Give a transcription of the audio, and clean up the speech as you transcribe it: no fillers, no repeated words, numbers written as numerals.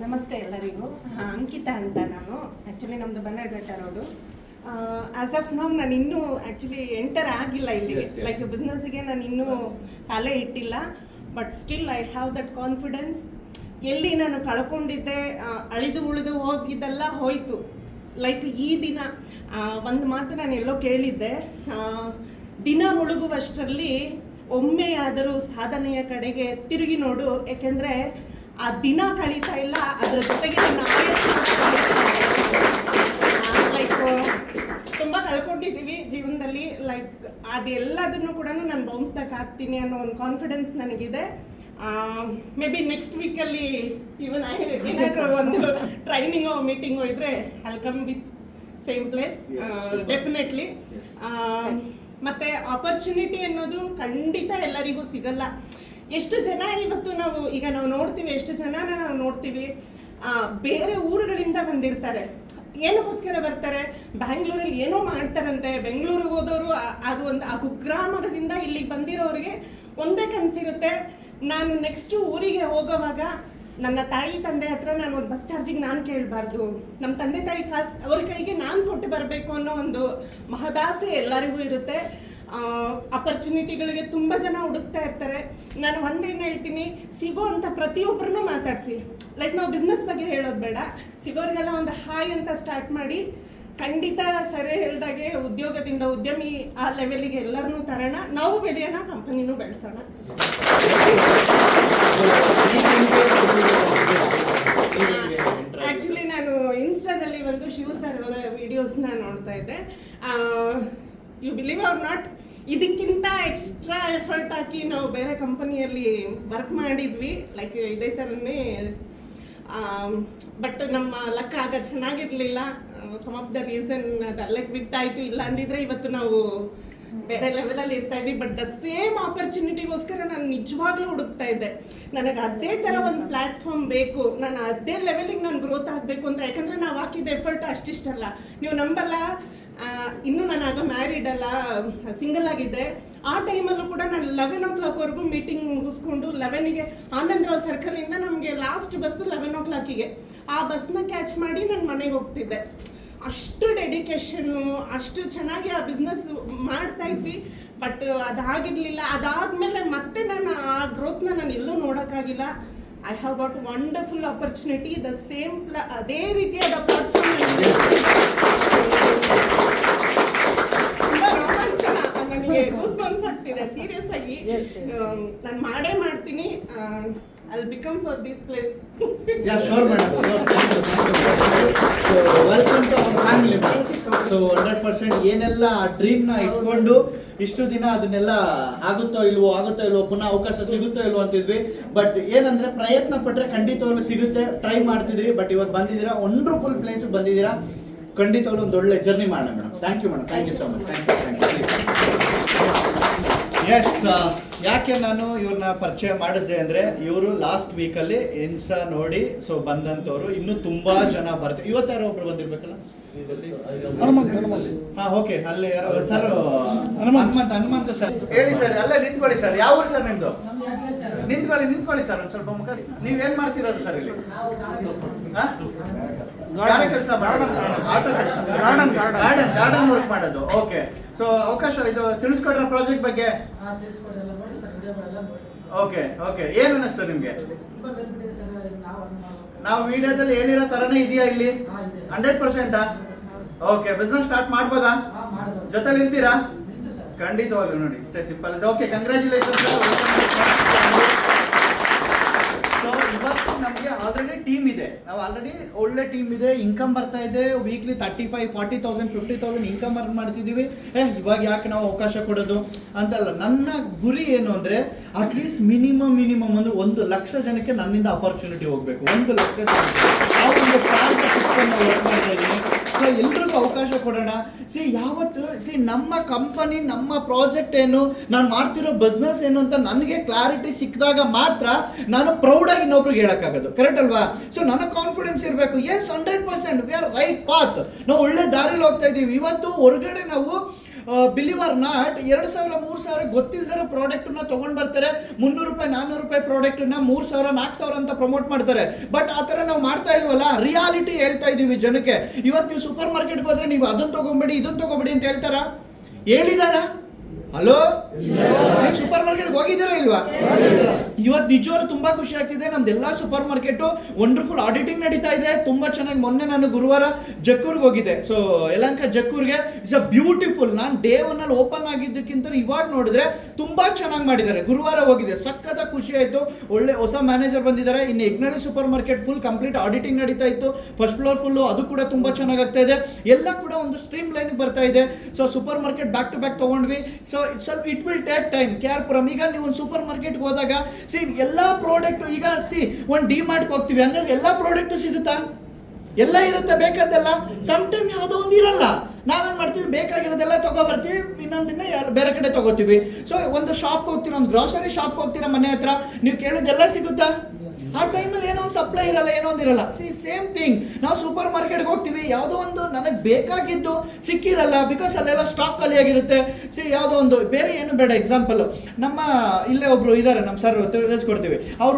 ನಮಸ್ತೆ ಎಲ್ಲರಿಗೂ. ಅಂಕಿತಾ ಅಂತ ನಾನು. ಆ್ಯಕ್ಚುಲಿ ನಮ್ಮದು ಬನ್ನರ್ಘಟ್ಟ ರೋಡು. ಆಸ್ ಆಫ್ ನಾವು ನಾನು ಇನ್ನೂ ಆ್ಯಕ್ಚುಲಿ ಎಂಟರ್ ಆಗಿಲ್ಲ ಇಲ್ಲಿಗೆ. ಲೈಕ್ ಬಿಸ್ನೆಸ್ಸಿಗೆ ನಾನು ಇನ್ನೂ ಕಾಲೇ ಇಟ್ಟಿಲ್ಲ. But still I have that confidence. ಎಲ್ಲಿ ನಾನು ಕಳ್ಕೊಂಡಿದ್ದೆ, ಅಳಿದು ಉಳಿದು ಹೋಗಿದ್ದೆಲ್ಲ ಹೋಯಿತು. ಲೈಕ್ ಈ ದಿನ ಒಂದು ಮಾತು ನಾನು ಎಲ್ಲೋ ಕೇಳಿದ್ದೆ, ದಿನ ಮುಳುಗುವಷ್ಟರಲ್ಲಿ ಒಮ್ಮೆಯಾದರೂ ಸಾಧನೆಯ ಕಡೆಗೆ ತಿರುಗಿ ನೋಡು, ಯಾಕೆಂದರೆ ಆ ದಿನ ಕಳೀತಾ ಇಲ್ಲ, ಅದರ ಜೊತೆಗೆ ನನ್ನ ಲೈಕ್ ತುಂಬ ಕಳ್ಕೊಂಡಿದ್ದೀವಿ ಜೀವನದಲ್ಲಿ. ಲೈಕ್ ಅದೆಲ್ಲದನ್ನು ಕೂಡ ನಾನು ಬೌನ್ಸ್ ಬ್ಯಾಕ್ ಆಗ್ತೀನಿ ಅನ್ನೋ ಒಂದು ಕಾನ್ಫಿಡೆನ್ಸ್ ನನಗಿದೆ. ಮೇ ಬಿ ನೆಕ್ಸ್ಟ್ ವೀಕಲ್ಲಿ ಇವನ್ ಏನಾದರೂ ಒಂದು ಟ್ರೈನಿಂಗೋ ಮೀಟಿಂಗೋ ಇದ್ದರೆ I come with same place definitely. ಮತ್ತು ಆಪರ್ಚುನಿಟಿ ಅನ್ನೋದು ಖಂಡಿತ ಎಲ್ಲರಿಗೂ ಸಿಗಲ್ಲ. ಎಷ್ಟು ಜನ ಇವತ್ತು ನಾವು ನೋಡ್ತೀವಿ, ಎಷ್ಟು ಜನನ ನಾವು ನೋಡ್ತೀವಿ ಬೇರೆ ಊರುಗಳಿಂದ ಬಂದಿರ್ತಾರೆ. ಏನಕ್ಕೋಸ್ಕರ ಬರ್ತಾರೆ? ಬ್ಯಾಂಗ್ಳೂರಲ್ಲಿ ಏನೋ ಮಾಡ್ತಾರಂತೆ. ಬೆಂಗಳೂರಿಗೆ ಹೋದವರು ಅದು ಒಂದು ಆ ಕುಗ್ರಾಮದಿಂದ ಇಲ್ಲಿಗೆ ಬಂದಿರೋರಿಗೆ ಒಂದೇ ಕನಸಿರುತ್ತೆ, ನಾನು ನೆಕ್ಸ್ಟು ಊರಿಗೆ ಹೋಗೋವಾಗ ನನ್ನ ತಾಯಿ ತಂದೆ ಹತ್ರ ನಾನು ಒಂದು ಬಸ್ ಚಾರ್ಜಿಗೆ ನಾನು ಕೇಳಬಾರ್ದು, ನಮ್ಮ ತಂದೆ ತಾಯಿ ಕಾಸು ಅವ್ರ ಕೈಗೆ ನಾನು ಕೊಟ್ಟು ಬರಬೇಕು ಅನ್ನೋ ಒಂದು ಮಹದಾಸೆ ಎಲ್ಲರಿಗೂ ಇರುತ್ತೆ. ಅಪರ್ಚುನಿಟಿಗಳಿಗೆ ತುಂಬ ಜನ ಹುಡುಕ್ತಾ ಇರ್ತಾರೆ. ನಾನು ಒಂದೇನು ಹೇಳ್ತೀನಿ, ಸಿಗೋ ಅಂತ ಪ್ರತಿಯೊಬ್ಬರನ್ನೂ ಮಾತಾಡಿಸಿ. ಲೈಕ್ ನಾವು ಬಿಸ್ನೆಸ್ ಬಗ್ಗೆ ಹೇಳೋದು ಬೇಡ, ಸಿಗೋರಿಗೆಲ್ಲ ಒಂದು ಹಾಯ್ ಅಂತ ಸ್ಟಾರ್ಟ್ ಮಾಡಿ. ಖಂಡಿತ ಸರಿ ಹೇಳ್ದಾಗೆ ಉದ್ಯೋಗದಿಂದ ಉದ್ಯಮಿ ಆ ಲೆವೆಲಿಗೆ ಎಲ್ಲರನ್ನೂ ತರೋಣ, ನಾವು ಬೆಳೆಯೋಣ, ಕಂಪನಿನೂ ಬೆಳೆಸೋಣ. ಆ್ಯಕ್ಚುಲಿ ನಾನು ಇನ್ಸ್ಟಾದಲ್ಲಿ ಒಂದು ಶಿವ ಸರ್ ಅವರ ವಿಡಿಯೋಸ್ನ ನೋಡ್ತಾ ಇದ್ದೆ. ಯು ಬಿಲೀವ್ ಆರ್ ನಾಟ್, ಇದಕ್ಕಿಂತ ಎಕ್ಸ್ಟ್ರಾ ಎಫರ್ಟ್ ಹಾಕಿ ನಾವು ಬೇರೆ ಕಂಪನಿಯಲ್ಲಿ ವರ್ಕ್ ಮಾಡಿದ್ವಿ. ಲೈಕ್ ಇದೇ ಥರನೇ. ಬಟ್ ನಮ್ಮ ಲಕ್ ಆಗ ಚೆನ್ನಾಗಿರಲಿಲ್ಲ. ಸಮ್ ಆಫ್ ದ ರೀಸನ್ ಅದು ಅಲ್ಲೇ ಬಿಟ್ಟಾಯಿತು. ಇಲ್ಲ ಅಂದಿದ್ರೆ ಇವತ್ತು ನಾವು ಬೇರೆ ಲೆವೆಲಲ್ಲಿ ಇರ್ತಾ ಇದ್ವಿ. ಬಟ್ ದ ಸೇಮ್ ಆಪರ್ಚುನಿಟಿಗೋಸ್ಕರ ನಾನು ನಿಜವಾಗ್ಲೂ ಹುಡುಕ್ತಾ ಇದ್ದೆ. ನನಗೆ ಅದೇ ಥರ ಒಂದು ಪ್ಲ್ಯಾಟ್ಫಾರ್ಮ್ ಬೇಕು, ನಾನು ಅದೇ ಲೆವೆಲಿಗೆ ನಾನು ಗ್ರೋತ್ ಆಗಬೇಕು ಅಂತ. ಯಾಕಂದರೆ ನಾವು ಹಾಕಿದ ಎಫರ್ಟ್ ಅಷ್ಟಿಷ್ಟಲ್ಲ. ನೀವು ನಂಬಲ್ಲ, ಇನ್ನೂ ನಾನು ಆಗ ಮ್ಯಾರಿಡ್ ಅಲ್ಲ, ಸಿಂಗಲ್ ಆಗಿದ್ದೆ. ಆ ಟೈಮಲ್ಲೂ ಕೂಡ ನಾನು 11 o'clockವರೆಗೂ ಮೀಟಿಂಗ್ ಮುಗಿಸ್ಕೊಂಡು 11ಗೆ ಆನಂದರಾವ್ ಸರ್ಕಲಿಂದ ನಮಗೆ ಲಾಸ್ಟ್ ಬಸ್ 11 o'clockಗೆ ಆ ಬಸ್ನ ಕ್ಯಾಚ್ ಮಾಡಿ ನಾನು ಮನೆಗೆ ಹೋಗ್ತಿದ್ದೆ. ಅಷ್ಟು ಡೆಡಿಕೇಶನ್ನು, ಅಷ್ಟು ಚೆನ್ನಾಗಿ ಆ ಬಿಸ್ನೆಸ್ ಮಾಡ್ತಾ ಇದ್ವಿ. ಬಟ್ ಅದಾಗಿರಲಿಲ್ಲ. ಅದಾದಮೇಲೆ ಮತ್ತೆ ನಾನು ಆ ಗ್ರೋತ್ನ ನಾನು ಎಲ್ಲೂ ನೋಡೋಕ್ಕಾಗಿಲ್ಲ. I have got wonderful opportunity. The same ಅದೇ ರೀತಿಯಾದ ಪ್ಲಾಟ್ಫಾರ್ಮ್ ನನಗೆ ಗೂಸ್ಬಂಪ್ಸ್ ಆಗ್ತಿದೆ ಸೀರಿಯಸ್ ಆಗಿ. ನಾನು ಮಾಡೇ ಮಾಡ್ತೀನಿ. I'll become for this place. Yeah, sure madam. So welcome to our family. So 100% ಏನೆಲ್ಲ ಡ್ರೀಮ್ ನ ಇಟ್ಕೊಂಡು ಇಷ್ಟು ದಿನ ಅದನ್ನೆಲ್ಲ ಆಗುತ್ತೋ ಇಲ್ವೋ ಪುನಃ ಅವಕಾಶ ಸಿಗುತ್ತೋ ಇಲ್ವೋ ಅಂತಿದ್ವಿ. ಬಟ್ ಏನಂದ್ರೆ ಪ್ರಯತ್ನ ಪಟ್ರೆ ಖಂಡಿತವಾಗ್ಲೂ ಸಿಗುತ್ತೆ. ಟ್ರೈ ಮಾಡ್ತಿದ್ರಿ. ಬಟ್ ಇವತ್ತು ಬಂದಿದ್ದೀರಾ, ವಂಡರ್ಫುಲ್ ಪ್ಲೇಸ್ ಬಂದಿದ್ದೀರಾ. ಖಂಡಿತವಾಗ್ಲೂ ಒಂದು ಒಳ್ಳೆ ಜರ್ನಿ ಮಾಡೋಣ madam. Thank you madam. Thank you so much. Thank you. Yes, ಯಾಕೆ ನಾನು ಇವ್ರನ್ನ ಪರಿಚಯ ಮಾಡಿಸಿದೆ ಅಂದರೆ, ಇವರು ಲಾಸ್ಟ್ ವೀಕಲ್ಲಿ ಇನ್ಸ್ಟಾ ನೋಡಿ ಸೊ ಬಂದಂಥವ್ರು. ಇನ್ನೂ ತುಂಬ ಜನ ಬರ್ತಾರೆ. ಇವತ್ತು ಯಾರೋ ಒಬ್ರು ಬಂದಿರ್ಬೇಕಲ್ಲ. ಹಾಂ, ಓಕೆ. ಅಲ್ಲಿ ಯಾರೋ ಸರ್ ಹನುಮಂತ ಸರ್. ಹೇಳಿ ಸರ್. ಅಲ್ಲೇ ನಿಂತ್ಕೊಳ್ಳಿ ಸರ್. ಯಾವ ಊರು ಸರ್ ನಿಮ್ಮದು? ನಿಂತ್ಕೊಳ್ಳಿ ಸರ್ ಒಂದು ಸ್ವಲ್ಪ ಮುಖ. ನೀವೇನು ಮಾಡ್ತಿರೋದು ಸರ್ ಇಲ್ಲಿ? ಗಾಡಿ ಕೆಲಸ ಮಾಡೋದು, ಆಟೋ ಕೆಲಸ, ಗಾರ್ಡನ್ ವರ್ಕ್ ಮಾಡೋದು. ಓಕೆ. ಸೊ ಅವಕಾಶ ಇದು ತಿಳಿಸ್ಕೊಡ್ರ ಪ್ರಾಜೆಕ್ಟ್ ಬಗ್ಗೆ? ಓಕೆ. ಏನು ಅನ್ನಿಸ್ತು ನಿಮ್ಗೆ? ನಾವು ವಿಡಿಯೋದಲ್ಲಿ ಹೇಳಿರೋ ತರನೇ ಇದೆಯಾ ಇಲ್ಲಿ? 100%? ಓಕೆ. ಬಿಸ್ನೆಸ್ ಸ್ಟಾರ್ಟ್ ಮಾಡ್ಬೋದಾ? ಜೊತೆಲಿ ಇರ್ತೀರಾ? ಖಂಡಿತವಾಗ್ಲೂ. ನೋಡಿ, ಇಷ್ಟೇ ಸಿಂಪಲ್. Okay, congratulations. ಸೊ ಇವತ್ತು ನಮಗೆ ಆಲ್ರೆಡಿ ಟೀಮ್ ಇದೆ. ನಾವು ಆಲ್ರೆಡಿ ಒಳ್ಳೆ ಟೀಮ್ ಇದೆ. ಇನ್ಕಮ್ ಬರ್ತಾ ಇದೆ. ವೀಕ್ಲಿ 35,000, 40,000, 50,000 ಇನ್ಕಮ್ ಅರ್ನ್ ಮಾಡ್ತಿದ್ದೀವಿ. ಇವಾಗ ಯಾಕೆ ನಾವು ಅವಕಾಶ ಕೊಡೋದು ಅಂತಲ್ಲ. ನನ್ನ ಗುರಿ ಏನು ಅಂದರೆ, ಅಟ್ಲೀಸ್ಟ್ ಮಿನಿಮಮ್ ಅಂದರೆ 1 ಲಕ್ಷ ಜನಕ್ಕೆ ನನ್ನಿಂದ ಅಪರ್ಚುನಿಟಿ ಹೋಗಬೇಕು. 1 ಲಕ್ಷ ಜನಕ್ಕೆ ಆ ಒಂದು ವರ್ಕ್ ಮಾಡ್ತಾ ಇದ್ದೀನಿ. ಸೊ ಎಲ್ರಿಗೂ ಅವಕಾಶ ಕೊಡೋಣ. ನಮ್ಮ ಕಂಪನಿ, ನಮ್ಮ ಪ್ರಾಜೆಕ್ಟ್ ಏನು, ನಾನು ಮಾಡ್ತಿರೋ ಬಿಸ್ನೆಸ್ ಏನು ಅಂತ ನನಗೆ ಕ್ಲಾರಿಟಿ ಸಿಕ್ಕಿದಾಗ ಮಾತ್ರ ನಾನು ಪ್ರೌಡಾಗಿ ಇನ್ನೊಬ್ರಿಗೆ ಹೇಳೋಕ್ಕಾಗೋದು. ಕರೆಕ್ಟ್ ಅಲ್ವಾ? ಸೊ ನನಗೆ ಕಾನ್ಫಿಡೆನ್ಸ್ ಇರಬೇಕು. Yes, 100% we are right path. ನಾವು ಒಳ್ಳೆ ದಾರಿಲಿ ಹೋಗ್ತಾ ಇದ್ದೀವಿ. ಇವತ್ತು ಹೊರಗಡೆ ನಾವು ಬಿಲೀವ್ ಆರ್ ನಾಟ್ 2,000 3,000 ಗೊತ್ತಿಲ್ಲದಿರೋ ಪ್ರಾಡಕ್ಟ್ನ ತೊಗೊಂಡು ಬರ್ತಾರೆ. 300 ರೂಪಾಯಿ 400 ರೂಪಾಯಿ ಪ್ರಾಡಕ್ಟ್ನ 3,000 4,000 ಅಂತ ಪ್ರಮೋಟ್ ಮಾಡ್ತಾರೆ. ಬಟ್ ಆ ಥರ ನಾವು ಮಾಡ್ತಾ ಇಲ್ವಲ್ಲ, ರಿಯಾಲಿಟಿ ಹೇಳ್ತಾ ಇದೀವಿ ಜನಕ್ಕೆ. ಇವತ್ತು ನೀವು ಸೂಪರ್ ಮಾರ್ಕೆಟ್ಗೆ ಹೋದ್ರೆ ನೀವು ಅದನ್ನ ತಗೊಂಬೇಡಿ ಇದನ್ನ ತಗೋಬೇಡಿ ಅಂತ ಹೇಳ್ತಾರಾ? ಹೇಳಿದಾರಾ? ಹಲೋ, ಸೂಪರ್ ಮಾರ್ಕೆಟ್ ಹೋಗಿದ್ದೀರಾ ಇಲ್ವಾ? ಇವತ್ತು ನಿಜವಾಗ್ಲೂ ತುಂಬಾ ಖುಷಿ ಆಗ್ತಿದೆ. ನಮ್ದೆಲ್ಲ ಸೂಪರ್ ಮಾರ್ಕೆಟ್ ವಂಡರ್ಫುಲ್ ಆಡಿಟಿಂಗ್ ನಡೀತಾ ಇದೆ, ತುಂಬಾ ಚೆನ್ನಾಗಿ. ಮೊನ್ನೆ ನಾನು ಗುರುವಾರ ಜಕ್ಕೂರ್ಗೆ ಹೋಗಿದ್ದೆ. ಸೊ ಯಲಹಂಕ ಜಕ್ಕೂರ್ಗೆ ಇಟ್ಸ್ ಅ ಬ್ಯೂಟಿಫುಲ್. ನಾನು ಡೇ 1 ಅಲ್ಲಿ ಓಪನ್ ಆಗಿದ್ದಕ್ಕಿಂತ ಇವಾಗ ನೋಡಿದ್ರೆ ತುಂಬಾ ಚೆನ್ನಾಗಿ ಮಾಡಿದ್ದಾರೆ. ಗುರುವಾರ ಹೋಗಿದೆ, ಸಖತ್ ಖುಷಿ ಆಯ್ತು. ಒಳ್ಳೆ ಹೊಸ ಮ್ಯಾನೇಜರ್ ಬಂದಿದ್ದಾರೆ. ಇನ್ನು Yagnalli super market full complete auditing ನಡೀತಾ ಇತ್ತು. ಫಸ್ಟ್ ಫ್ಲೋರ್ ಫುಲ್ಲು ಅದು ಕೂಡ ತುಂಬಾ ಚೆನ್ನಾಗಿ ಆಗ್ತಾ ಇದೆ. ಎಲ್ಲ ಕೂಡ ಒಂದು ಸ್ಟ್ರೀಮ್ ಲೈನ್ ಬರ್ತಾ ಇದೆ. So super market back to back ತಗೊಂಡ್ವಿ. So it will take time. KR-ಪುರಂ ಈಗ ನೀವು ಒಂದು ಸೂಪರ್ ಮಾರ್ಕೆಟ್ಗೆ ಹೋದಾಗ ಎಲ್ಲ ಪ್ರಾಡಕ್ಟ್, ಈಗ ಒಂದು ಡಿ-ಮಾರ್ಟ್ಗೆ ಹೋಗ್ತೀವಿ, ಹಂಗಾಗಿ ಎಲ್ಲ ಪ್ರಾಡಕ್ಟ್ ಸಿಗುತ್ತಾ? ಎಲ್ಲ ಇರುತ್ತೆ ಬೇಕಾದ್ದೆಲ್ಲ. ಸಮ್ ಟೈಮ್ ಯಾವುದೋ ಒಂದು ಇರಲ್ಲ. ನಾವೇನ್ ಮಾಡ್ತೀವಿ, ಬೇಕಾಗಿರೋದೆಲ್ಲ ತಗೊಬರ್ತೀವಿ, ಇನ್ನೊಂದಿನ ಬೇರೆ ಕಡೆ ತಗೋತೀವಿ. ಸೊ ಒಂದು ಶಾಪ್ಗೆ ಹೋಗ್ತೀರಾ, ಒಂದು ಗ್ರಾಸರಿ ಶಾಪ್ಗೆ ಹೋಗ್ತೀರಾ ಮನೆ ಹತ್ರ, ನೀವು ಕೇಳಿದ್ದೆಲ್ಲ ಸಿಗುತ್ತಾ? ಆ ಟೈಮಲ್ಲಿ ಏನೋ ಒಂದು ಸಪ್ಲೈ ಇರಲ್ಲ, ಏನೋ ಒಂದು ಇರಲ್ಲ. ಸೇಮ್ ಥಿಂಗ್ ನಾವು ಸೂಪರ್ ಮಾರ್ಕೆಟ್ಗೆ ಹೋಗ್ತೀವಿ, ಯಾವುದೋ ಒಂದು ನನಗೆ ಬೇಕಾಗಿದ್ದು ಸಿಕ್ಕಿರಲ್ಲ, ಬಿಕಾಸ್ ಅಲ್ಲೆಲ್ಲ ಸ್ಟಾಕ್ ಖಾಲಿಯಾಗಿರುತ್ತೆ. ಯಾವುದೋ ಒಂದು ಬೇರೆ ಏನು ಬೇಡ. ಎಕ್ಸಾಂಪಲ್, ನಮ್ಮ ಇಲ್ಲೇ ಒಬ್ರು ಇದ್ದಾರೆ, ನಮ್ಮ ಸರ್ ತಿಳಿಸ್ಕೊಡ್ತೀವಿ. ಅವರು